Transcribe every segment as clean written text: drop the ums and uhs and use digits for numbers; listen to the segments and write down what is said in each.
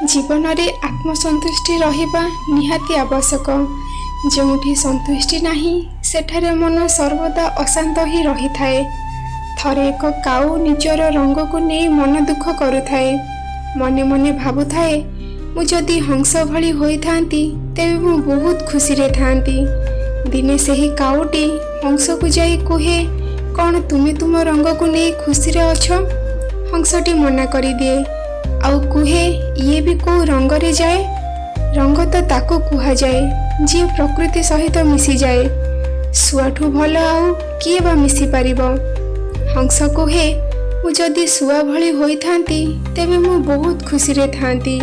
जीवन में आत्मसंतुष्टि रहिबा निहाती आवश्यक। जोठी संतुष्टि नहीं सेठारे मन सर्वदा अशांत ही रही थाए। थरे एक काऊ निजर रंग को नहीं मन दुख करुथाए। मने मने भावुथाए मु जदि हंस भली होई थांती तेबे मु बहुत खुशी रे थांती। दिने सेही काऊटी हंस को जाई कुहे कौन तुमे तुम रंग को नहीं खुशी रे अछ। हंसटी मना करी दिए आउ कुहे ये भी को रंग रे जाए। रंग तो ताको कुहा जाए जी प्रकृति सहित मिसी जाए। सुआठू भल आउ किए बा मिसी पारिबो। हंस कुहे मु जदि सुआ भली होई थांती तेबे मु बहुत खुशी रे थांती।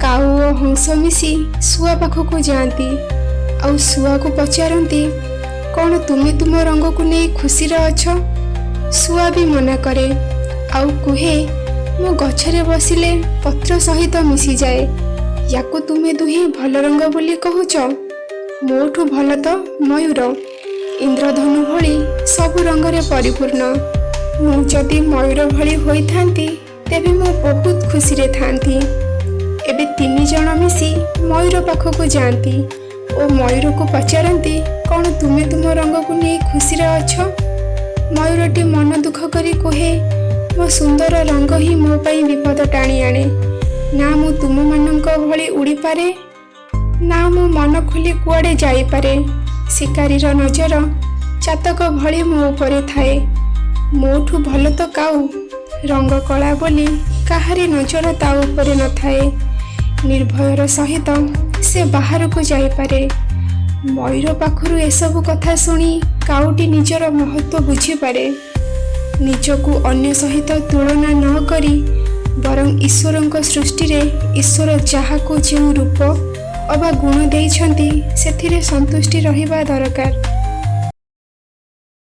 काऊ और हंस मिसी सुआ पाखक जाती आउ सुआ को पचारती कौन तुमे तुम रंग को नहीं खुशी रे अछ। सुआ भी मना करे आउ कुहे मो गछरे बसिले पत्र सहित मिसी जाए। याकू तुमे दुहे भल रंग बोली कहूच। मोठू भल तो मयूर इंद्रधनु भली सबु रंगरे परिपूर्ण। मु जदि मयूर भली होई थांती तेबे मु बहुत खुशी रे थांती। एबे 3 जण मिसी मयूर पाखक जाती और मयूर को पचारती कौन तुमे तुम रंग को नहीं खुशी रे अछ। मयूरटी मन दुख करी कहे मो सुंदर रंग ही मो पाई विपद टाणी आणे। ना मु तुम मानक भली उड़ी पारे ना मो मन खोली कुआडे जाई पारे। शिकारीर नजर चातक भली मो उपरे थाए। मोठू भल तो काऊ रंग कला बोली काहारी नजर ता उपरे न थाए। निर्भयर सहित से बाहर को जाई पारे। मयूर पाखरु एसबु कथा सुनी काऊटी निजर महत्व बुझी पारे। निजको अन्य सहित तुलना न करी बरं ईश्वरଙ୍କ सृष्टि ईश्वर जहाको जो रूप अबा गुण देइछंती सेथिरे संतुष्टि रहिबा दरकार।